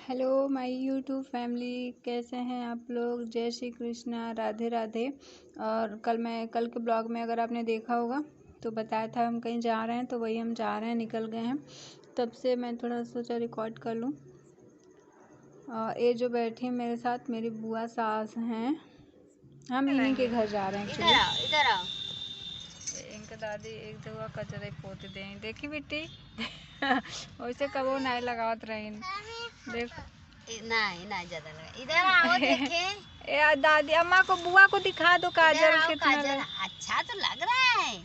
Hello my YouTube family, कैसे हैं आप लोग। जय श्री कृष्णा, राधे राधे। और कल के ब्लॉग में अगर आपने देखा होगा तो बताया था हम कहीं जा रहे हैं, तो वही हम जा रहे हैं, निकल गए हैं। तब से मैं थोड़ा सोचा रिकॉर्ड कर लूँ। ये जो बैठी हैं मेरे साथ मेरी बुआ सास हैं, हम इन्हीं के घर जा रहे हैं एक्चुअली। इधर आओ। इनके दादी एक जगह कचरे पोत दें, देखी बेटी। वैसे कबो नहीं लगावत रही। देखो नहीं ज्यादा लगा। इधर आओ देखें। ए दादी अम्मा को बुआ को दिखा दो काजल कितना काजल अच्छा तो लग रहा है,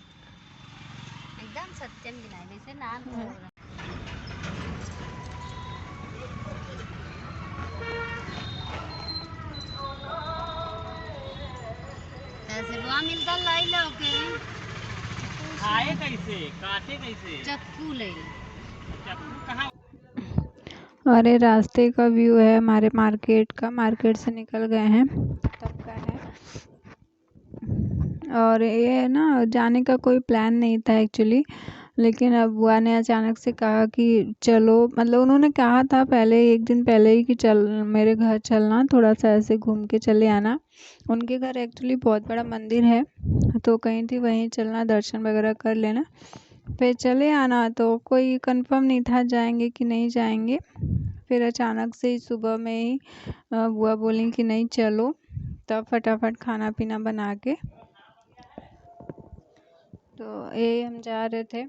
एकदम सत्यम गिनाई वैसे नाम तो हो रहा है। कैसे बुआ मिलता लाई लो के खाए कैसे काटे कैसे चक्कू ले चक्कू कहाँ। अरे रास्ते का व्यू है हमारे मार्केट का, मार्केट से निकल गए हैं तब का है। और ये ना जाने का कोई प्लान नहीं था एक्चुअली, लेकिन अब बुआ ने अचानक से कहा कि चलो, मतलब उन्होंने कहा था पहले, एक दिन पहले ही कि चल मेरे घर चलना, थोड़ा सा ऐसे घूम के चले आना। उनके घर एक्चुअली बहुत बड़ा मंदिर है, तो कहीं थी वहीं चलना, दर्शन वगैरह कर लेना, फिर चले आना। तो कोई कंफर्म नहीं था जाएंगे कि नहीं जाएंगे। फिर अचानक से ही सुबह में ही बुआ बोली कि नहीं चलो, तब फटाफट खाना पीना बना के तो ये हम जा रहे थे।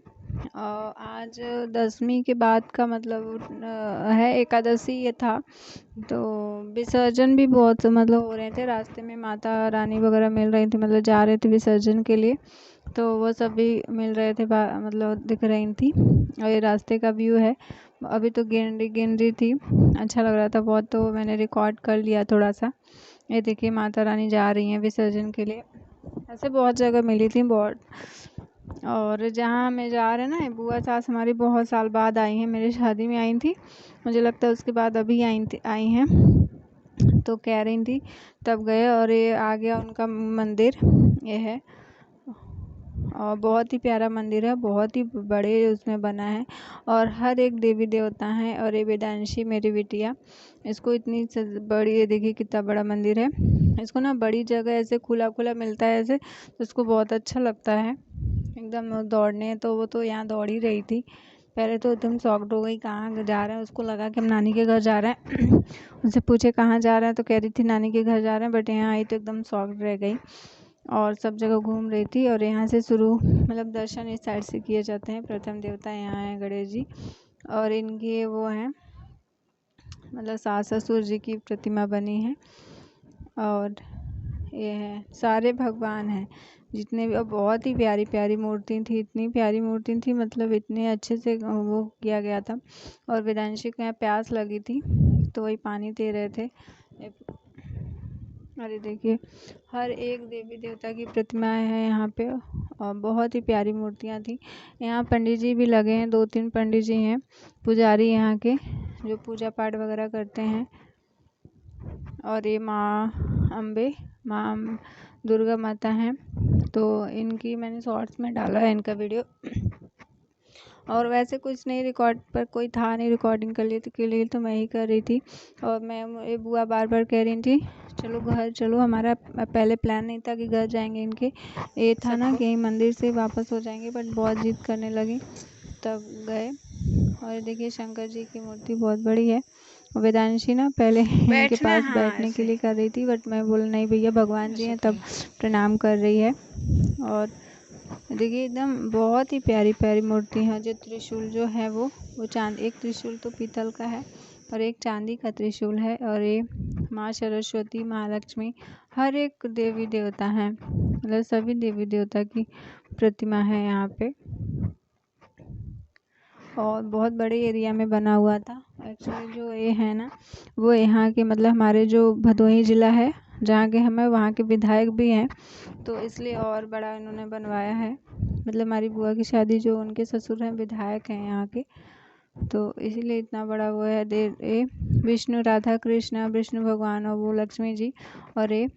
और आज 10वीं के बाद का मतलब है एकादशी ये था, तो विसर्जन भी बहुत मतलब हो रहे थे रास्ते में, माता रानी वगैरह मिल रही थी, मतलब जा रहे थे विसर्जन के लिए, तो वो सब भी मिल रहे थे, मतलब दिख रही थी। और ये रास्ते का व्यू है। अभी तो गिन रही थी, अच्छा लग रहा था बहुत, तो मैंने रिकॉर्ड कर लिया थोड़ा सा। ये देखिए माता रानी जा रही हैं विसर्जन के लिए। ऐसे बहुत जगह मिली थी बहुत। और जहाँ हमें जा रहे हैं ना, बुआ सास हमारी बहुत साल बाद आई हैं, मेरी शादी में आई थी, मुझे लगता है उसके बाद अभी आई हैं। तो कह रही थी तब गए, और ये आ गया उनका मंदिर, ये है। और बहुत ही प्यारा मंदिर है, बहुत ही बड़े उसमें बना है, और हर एक देवी देवता हैं। और ये वेदांशी मेरी बिटिया, इसको इतनी बड़ी, ये देखिए कितना बड़ा मंदिर है। इसको ना बड़ी जगह ऐसे खुला खुला मिलता है ऐसे, तो इसको बहुत अच्छा लगता है एकदम दौड़ने। तो वो तो यहाँ दौड़ ही रही थी, पहले तो एकदम शॉक्ड हो गई कहाँ जा रहे हैं, उसको लगा कि हम नानी के घर जा रहे हैं। उनसे पूछे कहाँ जा रहे हैं, तो कह रही थी नानी के घर जा रहे हैं, बट यहाँ आई तो एकदम शॉक्ड रह गई, और सब जगह घूम रही थी। और यहाँ से शुरू, मतलब दर्शन इस साइड से किए जाते हैं। प्रथम देवता यहाँ है गणेश जी, और इनकी वो हैं, मतलब सास ससुर जी की प्रतिमा बनी है। और ये है, सारे भगवान हैं जितने भी, और बहुत ही प्यारी प्यारी मूर्ति थी, इतनी प्यारी मूर्ति थी, मतलब इतने अच्छे से वो किया गया था। और वेदांशी को यहाँ प्यास लगी थी, तो वही पानी दे रहे थे। अरे देखिए हर एक देवी देवता की प्रतिमाएं हैं यहाँ पे, और बहुत ही प्यारी मूर्तियाँ थी। यहाँ पंडित जी भी लगे हैं, 2-3 पंडित जी हैं, पुजारी यहाँ के, जो पूजा पाठ वगैरह करते हैं। और ये माँ अम्बे, माँ दुर्गा माता हैं, तो इनकी मैंने शॉर्ट्स में डाला है इनका वीडियो। और वैसे कुछ नहीं, रिकॉर्ड पर कोई था नहीं रिकॉर्डिंग के लिए तो मैं ही कर रही थी। और मैं, ये बुआ बार बार कह रही थी चलो घर चलो, हमारा पहले प्लान नहीं था कि घर जाएंगे इनके, ये था ना कि मंदिर से वापस हो जाएंगे, बट बहुत जिद करने लगी तब गए। और देखिए शंकर जी की मूर्ति बहुत बड़ी है। वेदांशी ना पहले इनके पास बैठने के लिए कर रही थी, बट मैं बोला नहीं भैया भगवान जी हैं, तब प्रणाम कर रही है। और देखिए एकदम बहुत ही प्यारी प्यारी मूर्ति है। जो त्रिशूल जो है वो चांद, एक त्रिशूल तो पीतल का है और एक चांदी का त्रिशूल है। और ये माँ सरस्वती, महालक्ष्मी, हर एक देवी देवता हैं, मतलब सभी देवी देवता की प्रतिमा है यहाँ पे। और बहुत बड़े एरिया में बना हुआ था एक्चुअली। जो ये है ना, वो यहाँ के, मतलब हमारे जो भदोही ज़िला है जहाँ के हमें, वहाँ के विधायक भी हैं, तो इसलिए और बड़ा इन्होंने बनवाया है। मतलब हमारी बुआ की शादी, जो उनके ससुर हैं विधायक हैं यहाँ के, तो इसीलिए इतना बड़ा वो है। ये विष्णु, राधा कृष्ण, विष्णु भगवान, और वो लक्ष्मी जी, और ये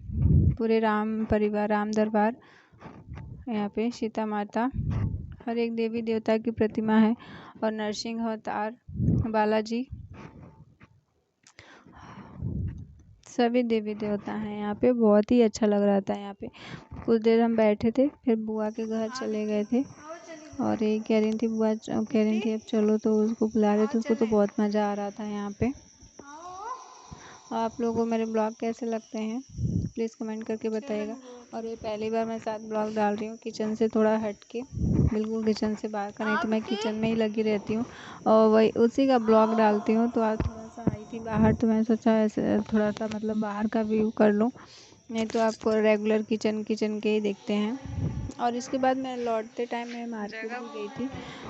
पूरे राम परिवार, राम दरबार, यहाँ पे सीता माता, हर एक देवी देवता की प्रतिमा है। और नरसिंह अवतार, बालाजी, सभी देवी देवता हैं यहाँ पे। बहुत ही अच्छा लग रहा था यहाँ पे। कुछ देर हम बैठे थे, फिर बुआ के घर चले गए थे। और ये कह रही थी बुआ, कह रही थी अब चलो, तो उसको बुला रहे थे उसको। तो बहुत मज़ा आ रहा था यहाँ पे। आप लोगों को मेरे ब्लॉग कैसे लगते हैं प्लीज़ कमेंट करके बताइएगा। और ये पहली बार मैं साथ ब्लॉग डाल रही हूँ किचन से थोड़ा हट के, बिल्कुल किचन से बाहर का। नहीं तो मैं किचन में ही लगी रहती हूँ और वही उसी का ब्लॉग डालती हूँ। तो आज थोड़ा सा आई थी बाहर, तो मैंने सोचा ऐसे थोड़ा सा मतलब बाहर का व्यू कर लूँ, नहीं तो आपको रेगुलर किचन के ही देखते हैं। और इसके बाद मैं लौटते टाइम मैं मार्केट भी गई थी,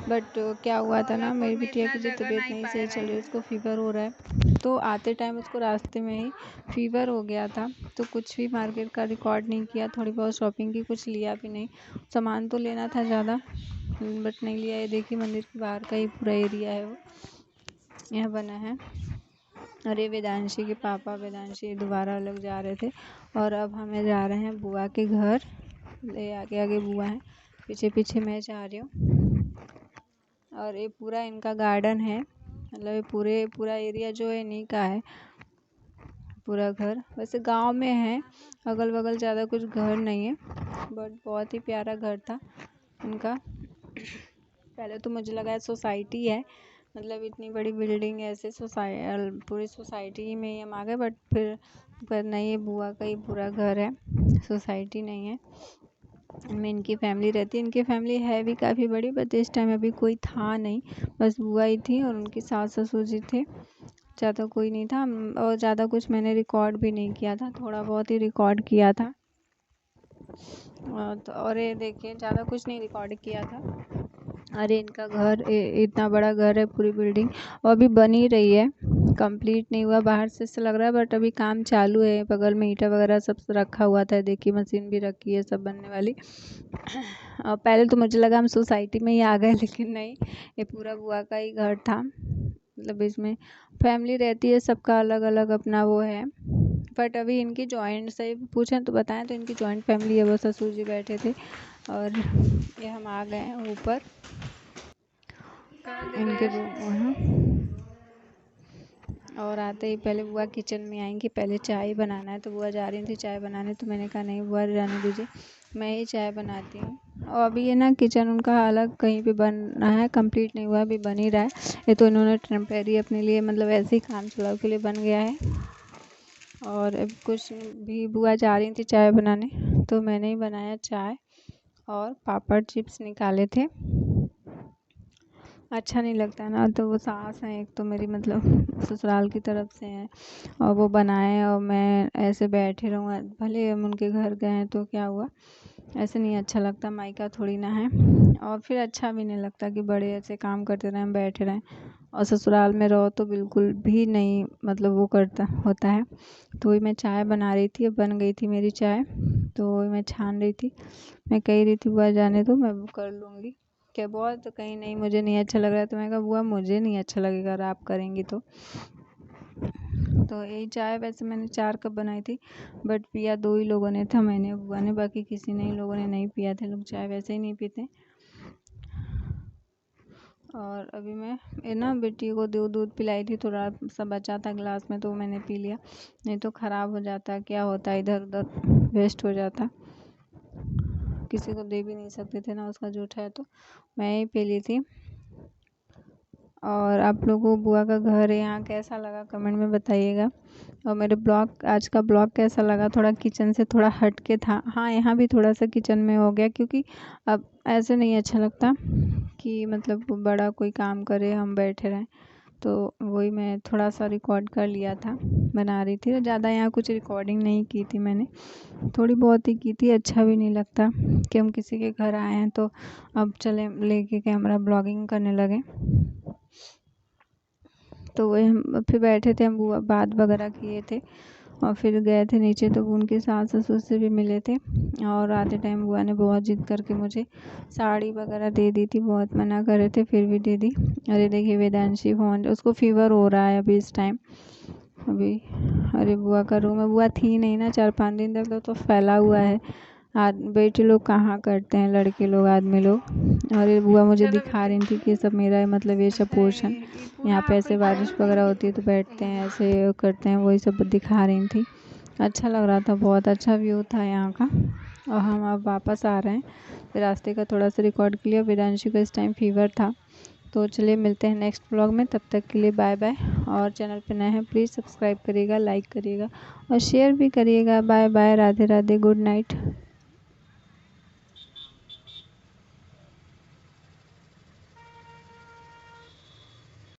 बट क्या हुआ था ना, मेरी बिटिया की जो तबीयत नहीं सही चल रही, उसको फ़ीवर हो रहा है। तो आते टाइम उसको रास्ते में ही फ़ीवर हो गया था, तो कुछ भी मार्केट का रिकॉर्ड नहीं किया, थोड़ी बहुत शॉपिंग की, कुछ लिया भी नहीं। सामान तो लेना था ज़्यादा, बट नहीं लिया। ये देखिए मंदिर के बाहर का ही पूरा एरिया है वो यह बना है। और ये वेदांशी के पापा, वेदांशी दोबारा अलग जा रहे थे। और अब हमें जा रहे हैं बुआ के घर। ये आगे आगे बुआ है, पीछे पीछे मैं जा रही हूँ। और ये पूरा इनका गार्डन है, मतलब ये पूरा एरिया जो है इन्हीं का है, पूरा घर। वैसे गांव में है, अगल बगल ज़्यादा कुछ घर नहीं है, बट बहुत ही प्यारा घर था इनका। पहले तो मुझे लगा सोसाइटी है, मतलब इतनी बड़ी बिल्डिंग ऐसे पूरी सोसाइटी में ही हम आ गए, बट पर नहीं, ये बुआ का ही पूरा घर है, सोसाइटी नहीं है। इनमें इनकी फैमिली रहती है। इनकी फैमिली है भी काफ़ी बड़ी, बट इस टाइम अभी कोई था नहीं, बस बुआ ही थी और उनके सास ससुर जी थे, ज़्यादा कोई नहीं था। और ज़्यादा कुछ मैंने रिकॉर्ड भी नहीं किया था, थोड़ा बहुत ही रिकॉर्ड किया था। और ये देखिए ज़्यादा कुछ नहीं रिकॉर्ड किया था। अरे इनका घर इतना बड़ा घर है, पूरी बिल्डिंग, और अभी बन ही रही है, कंप्लीट नहीं हुआ। बाहर से ऐसा लग रहा है, बट अभी काम चालू है। बगल में ईंटा वगैरह सब रखा हुआ था, देखिए मशीन भी रखी है सब बनने वाली। और पहले तो मुझे लगा हम सोसाइटी में ही आ गए, लेकिन नहीं, ये पूरा बुआ का ही घर था। मतलब इसमें फैमिली रहती है, सबका अलग अलग अपना वो है। बट अभी इनकी जॉइंट से पूछें तो बताएं तो इनकी जॉइंट फैमिली है। वो ससुर जी बैठे थे और ये हम आ गए हैं ऊपर इनके रूम। और आते ही पहले बुआ किचन में आएंगी, पहले चाय बनाना है। तो बुआ जा रही थी चाय बनाने, तो मैंने कहा नहीं बुआ रहने दीजिए, मैं ही चाय बनाती हूँ। और अभी ये ना किचन उनका अलग कहीं पे बन रहा है, कंप्लीट नहीं हुआ, अभी बन ही रहा है। ये तो इन्होंने टेम्परेरी अपने लिए, मतलब ऐसे ही काम चलाओ के लिए बन गया है। और अब कुछ भी बुआ जा रही थी चाय बनाने, तो मैंने ही बनाया चाय और पापड़ चिप्स निकाले थे। अच्छा नहीं लगता ना, तो वो सास हैं एक तो मेरी, मतलब ससुराल की तरफ से हैं, और वो बनाए और मैं ऐसे बैठे रहूँ। भले हम उनके घर गए हैं तो क्या हुआ, ऐसे नहीं अच्छा लगता, मायका थोड़ी ना है। और फिर अच्छा भी नहीं लगता कि बड़े ऐसे काम करते रहें, हम बैठे रहें। और ससुराल में रहो तो बिल्कुल भी नहीं, मतलब वो करता होता है। तो वही मैं चाय बना रही थी, अब बन गई थी मेरी चाय, तो वही मैं छान रही थी। मैं कह रही थी बुआ जाने दो, मैं वो कर लूँगी। क्या बहुत तो कहीं नहीं, मुझे नहीं अच्छा लग रहा है। तो मैं कहा बुआ मुझे नहीं अच्छा लगेगा अगर आप करेंगी तो यही चाय वैसे मैंने 4 कप बनाई थी, बट पिया 2 ही लोगों ने था, मैंने बुआ ने, बाकी किसी ने लोगों ने नहीं पिया थे। लोग चाय वैसे ही नहीं पीते। और अभी मैं ये ना बेटी को दूध पिलाई थी, थोड़ा सा बचा था गिलास में, तो मैंने पी लिया, नहीं तो ख़राब हो जाता, क्या होता है इधर उधर वेस्ट हो जाता, किसी को दे भी नहीं सकते थे ना, उसका जूठ है, तो मैं ही पी ली थी। और आप लोगों को बुआ का घर यहाँ कैसा लगा कमेंट में बताइएगा। और मेरे ब्लॉग, आज का ब्लॉग कैसा लगा, थोड़ा किचन से थोड़ा हट के था। हाँ यहाँ भी थोड़ा सा किचन में हो गया, क्योंकि अब ऐसे नहीं अच्छा लगता कि मतलब बड़ा कोई काम करे हम बैठे रहें। तो वही मैं थोड़ा सा रिकॉर्ड कर लिया था, बना रही थी। ज़्यादा यहाँ कुछ रिकॉर्डिंग नहीं की थी मैंने, थोड़ी बहुत ही की थी। अच्छा भी नहीं लगता कि हम किसी के घर आए हैं तो अब चले लेके कैमरा ब्लॉगिंग करने लगे। तो वही हम फिर बैठे थे, हम बुआ बात वगैरह किए थे और फिर गए थे नीचे, तो उनके सास ससुर से भी मिले थे। और आते टाइम बुआ ने बहुत जिद करके मुझे साड़ी वगैरह दे दी थी, बहुत मना कर रहे थे फिर भी दे दी। अरे देखिए वेदांशी फोन, उसको फीवर हो रहा है अभी इस टाइम अभी। अरे बुआ का रूम है, बुआ थी नहीं ना 4-5 दिन तक, तो फैला हुआ है बेटे लोग कहाँ करते हैं, लड़के लोग, आदमी लोग। और ये बुआ मुझे दिखा रही थी कि ये सब मेरा है, मतलब ये सब पोर्शन यहाँ पे ऐसे बारिश वगैरह होती है तो बैठते हैं, ऐसे करते हैं, वही सब दिखा रही थी। अच्छा लग रहा था, बहुत अच्छा व्यू था यहाँ का। और हम अब वापस आ रहे हैं, फिर रास्ते का थोड़ा सा रिकॉर्ड किया। वेदांशु का इस टाइम फीवर था। तो चलिए मिलते हैं नेक्स्ट व्लॉग में, तब तक के लिए बाय बाय। और चैनल पे नए हैं प्लीज़ सब्सक्राइब करिएगा, लाइक करिएगा और शेयर भी करिएगा। Bye bye, Radhe Radhe, good night.